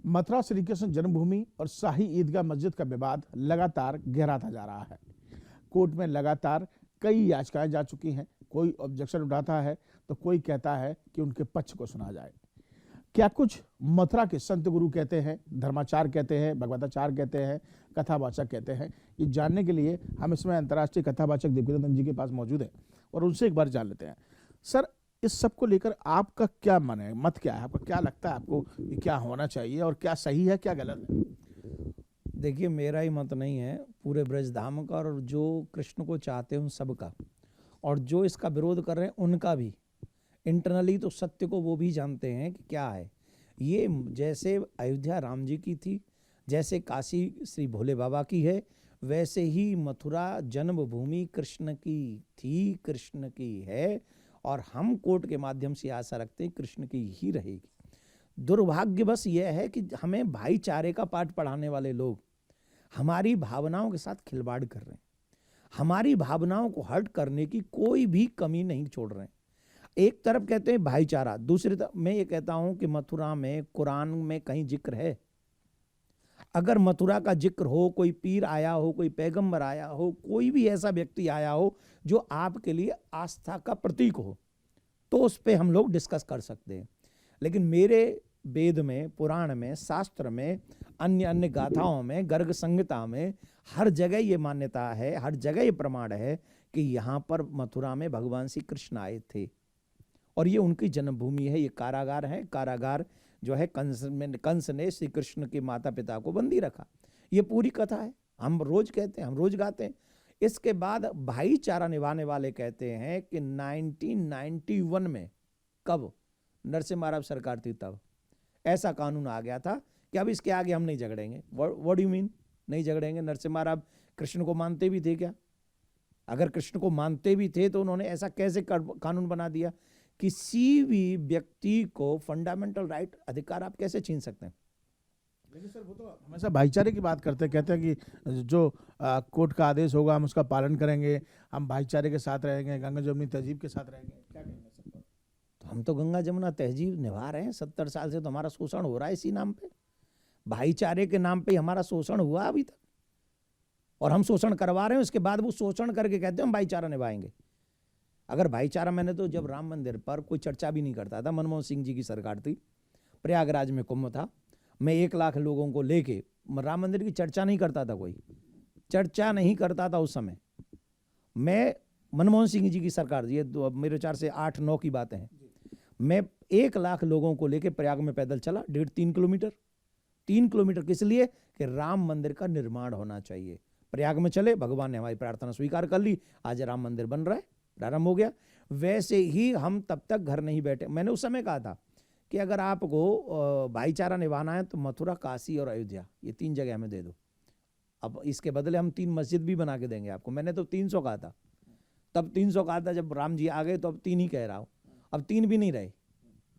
मथुरा श्री कृष्ण जन्मभूमि और शाही ईदगाह मस्जिद का विवाद लगातार गहराता जा रहा है। कोर्ट में लगातार कई याचिकाएं जा चुकी हैं। कोई ऑब्जेक्शन उठाता है तो कोई कहता है कि उनके पक्ष को सुना जाए। क्या कुछ मथुरा के संत गुरु कहते हैं, धर्माचार्य कहते हैं, भगवताचार्य कहते हैं, कथावाचक कहते हैं, ये जानने के लिए हम इसमें अंतर्राष्ट्रीय कथावाचक देवकीनंदन जी के पास मौजूद हैं और उनसे एक बार जान लेते हैं। सर, इस सब को लेकर आपका क्या मन है, मत क्या है, आपका क्या लगता है आपको कि क्या होना चाहिए और क्या सही है क्या गलत है? देखिए, मेरा ही मत नहीं है, पूरे ब्रजधाम का और जो कृष्ण को चाहते हैं उन सबका, और जो इसका विरोध कर रहे हैं उनका भी। इंटरनली तो सत्य को वो भी जानते हैं कि क्या है ये। जैसे अयोध्या राम जी की थी, जैसे काशी श्री भोले बाबा की है, वैसे ही मथुरा जन्मभूमि कृष्ण की थी, कृष्ण की है, और हम कोर्ट के माध्यम से आशा रखते हैं कृष्ण की ही रहेगी। दुर्भाग्य बस यह है कि हमें भाईचारे का पाठ पढ़ाने वाले लोग हमारी भावनाओं के साथ खिलवाड़ कर रहे हैं। हमारी भावनाओं को हर्ट करने की कोई भी कमी नहीं छोड़ रहे हैं। एक तरफ कहते हैं भाईचारा, दूसरी तरफ मैं ये कहता हूं कि मथुरा में कुरान में कहीं जिक्र है? अगर मथुरा का जिक्र हो, कोई पीर आया हो, कोई पैगंबर आया हो, कोई भी ऐसा व्यक्ति आया हो जो आपके लिए आस्था का प्रतीक हो, तो उस पर हम लोग डिस्कस कर सकते हैं। लेकिन मेरे वेद में, पुराण में, शास्त्र में, अन्य अन्य गाथाओं में, गर्ग संहिता में हर जगह ये मान्यता है, हर जगह ये प्रमाण है कि यहाँ पर मथुरा में भगवान श्री कृष्ण आए थे और ये उनकी जन्मभूमि है। ये कारागार है, कारागार जो है कंस ने श्री कृष्ण के माता पिता को बंदी रखा। ये पूरी कथा है, हम रोज कहते हैं, हम रोज गाते हैं। इसके बाद भाईचारा निभाने वाले कहते हैं कि 1991 में, कब नरसिम्हा महाराज सरकार थी, तब ऐसा कानून आ गया था कि अब इसके आगे हम नहीं झगड़ेंगे। व्हाट डू यू मीन नहीं झगड़ेंगे? नरसिम्हा महाराज कृष्ण को मानते भी थे क्या? अगर कृष्ण को मानते भी थे तो उन्होंने ऐसा कैसे कानून बना दिया? किसी भी व्यक्ति को फंडामेंटल राइट, अधिकार आप कैसे छीन सकते हैं? लेकिन सर, वो तो हमेशा भाईचारे की बात करते हैं, कहते हैं कि जो कोर्ट का आदेश होगा हम उसका पालन करेंगे, हम भाईचारे के साथ रहेंगे, गंगा जमुनी तहजीब के साथ रहेंगे। क्या कहेंगे सर? तो हम तो गंगा जमुना तहजीब निभा रहे हैं। 70 साल से तो हमारा शोषण हो रहा है इसी नाम पे, भाईचारे के नाम पे हमारा शोषण हुआ अभी तक, और हम शोषण करवा रहे हैं। उसके बाद वो शोषण करके कहते हैं हम भाईचारा निभाएंगे। अगर भाईचारा, मैंने तो जब राम मंदिर पर कोई चर्चा भी नहीं करता था, मनमोहन सिंह जी की सरकार थी, प्रयागराज में कुंभ था, मैं 1 लाख लोगों को लेके राम मंदिर की चर्चा नहीं करता था, कोई चर्चा नहीं करता था उस समय। मैं मनमोहन सिंह जी की सरकार, ये मेरे 4 से 8-9 की बातें हैं, मैं 1 लाख लोगों को लेके प्रयाग में पैदल चला, 1.5-3 किलोमीटर। 3 किलोमीटर किस लिए? कि राम मंदिर का निर्माण होना चाहिए। प्रयाग में चले, भगवान ने हमारी प्रार्थना स्वीकार कर ली, आज राम मंदिर बन रहा है, प्रारंभ हो गया। वैसे ही हम तब तक घर नहीं बैठे। मैंने उस समय कहा था कि अगर आपको भाईचारा निभाना है तो मथुरा, काशी और अयोध्या, ये 3 जगह हमें दे दो। अब इसके बदले हम 3 मस्जिद भी बना के देंगे आपको। मैंने तो 300 कहा था, तब 300 कहा था। जब राम जी आ गए तो अब 3 ही कह रहा हूँ। अब 3 भी नहीं रहे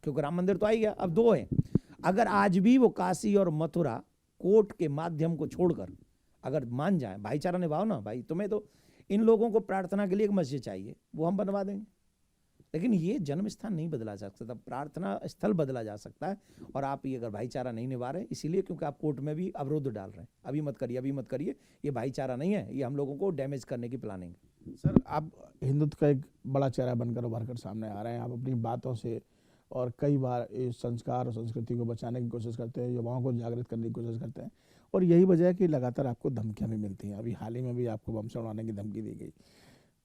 क्योंकि राम मंदिर तो आ ही गया, अब 2 हैं। अगर आज भी वो काशी और मथुरा कोर्ट के माध्यम को छोड़कर अगर मान जाए, भाईचारा निभाओ ना भाई, तुम्हें तो इन लोगों को प्रार्थना के लिए एक मस्जिद चाहिए, वो हम बनवा देंगे। लेकिन ये जन्म स्थान नहीं बदला जा सकता, प्रार्थना स्थल बदला जा सकता है। और आप ये अगर भाईचारा नहीं निभा रहे, इसीलिए क्योंकि आप कोर्ट में भी अवरोध डाल रहे हैं, अभी मत करिए, अभी मत करिए, ये भाईचारा नहीं है, ये हम लोगों को डैमेज करने की प्लानिंग। सर, आप हिंदुत्व का एक बड़ा चेहरा बनकर उभर कर सामने आ रहे हैं। आप अपनी बातों से और कई बार इस संस्कार और संस्कृति को बचाने की कोशिश करते हैं, युवाओं को जागृत करने की कोशिश करते हैं, और यही वजह है कि लगातार आपको धमकियां भी मिलती हैं। अभी हाल ही में भी आपको बम से उड़ाने की धमकी दी गई।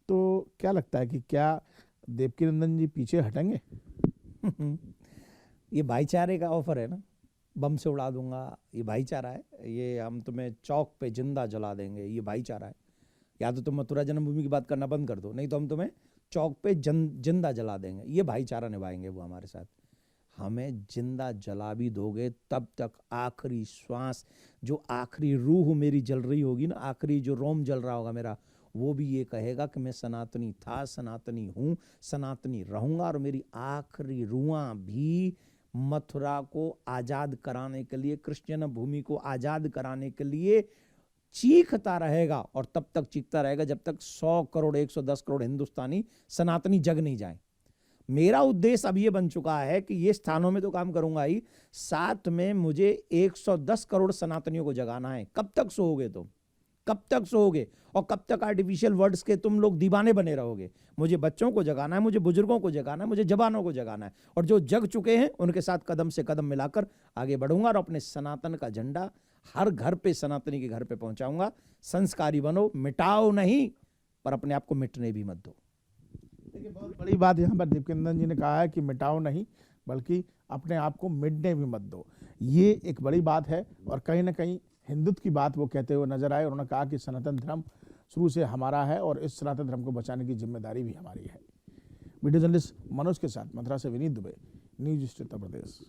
तो क्या लगता है कि क्या देवकीनंदन जी पीछे हटेंगे? ये भाईचारे का ऑफर है ना, बम से उड़ा दूंगा, ये भाईचारा है। ये हम तुम्हें चौक पे जिंदा जला देंगे, ये भाईचारा है। या तो तुम मथुरा जन्मभूमि की बात करना बंद कर दो, नहीं तो हम तुम्हें चौक पे जिंदा जला देंगे, ये भाईचारा निभाएंगे वो हमारे साथ। हमें जिंदा जला भी दोगे तब तक आखिरी श्वास, जो आखिरी रूह मेरी जल रही होगी ना, आखिरी जो रोम जल रहा होगा मेरा, वो भी ये कहेगा कि मैं सनातनी था, सनातनी हूँ, सनातनी रहूँगा। और मेरी आखिरी रुआं भी मथुरा को आज़ाद कराने के लिए, कृष्ण भूमि को आज़ाद कराने के लिए चीखता रहेगा। और तब तक चीखता रहेगा जब तक 100 करोड़ 110 करोड़ हिंदुस्तानी सनातनी जग नहीं जाए। मेरा उद्देश्य अब ये बन चुका है कि ये स्थानों में तो काम करूंगा ही, साथ में मुझे 110 करोड़ सनातनियों को जगाना है। कब तक सोओगे तुम? कब तक सोओगे? और कब तक आर्टिफिशियल वर्ड्स के तुम लोग दीवाने बने रहोगे? मुझे बच्चों को जगाना है, मुझे बुजुर्गों को जगाना है, मुझे जवानों को जगाना है, और जो जग चुके हैं उनके साथ कदम से कदम मिलाकर आगे बढ़ूंगा और अपने सनातन का झंडा हर घर पे, सनातनी के घर पे पहुंचाऊंगा। संस्कारी बनो, मिटाओ नहीं, पर अपने आप को मिटने भी मत दो। देखिए, बहुत बड़ी बात यहाँ पर दीपकनंदन जी ने कहा है कि मिटाओ नहीं, बल्कि अपने आप को मिटने भी मत दो। ये एक बड़ी बात है, और कहीं ना कहीं हिंदुत्व की बात वो कहते हुए नजर आए। उन्होंने कहा कि सनातन धर्म शुरू से हमारा है और इस सनातन धर्म को बचाने की जिम्मेदारी भी हमारी है। वीडियो जर्नलिस्ट मनोज के साथ मथुरा से विनीत दुबे, न्यूज उत्तर प्रदेश।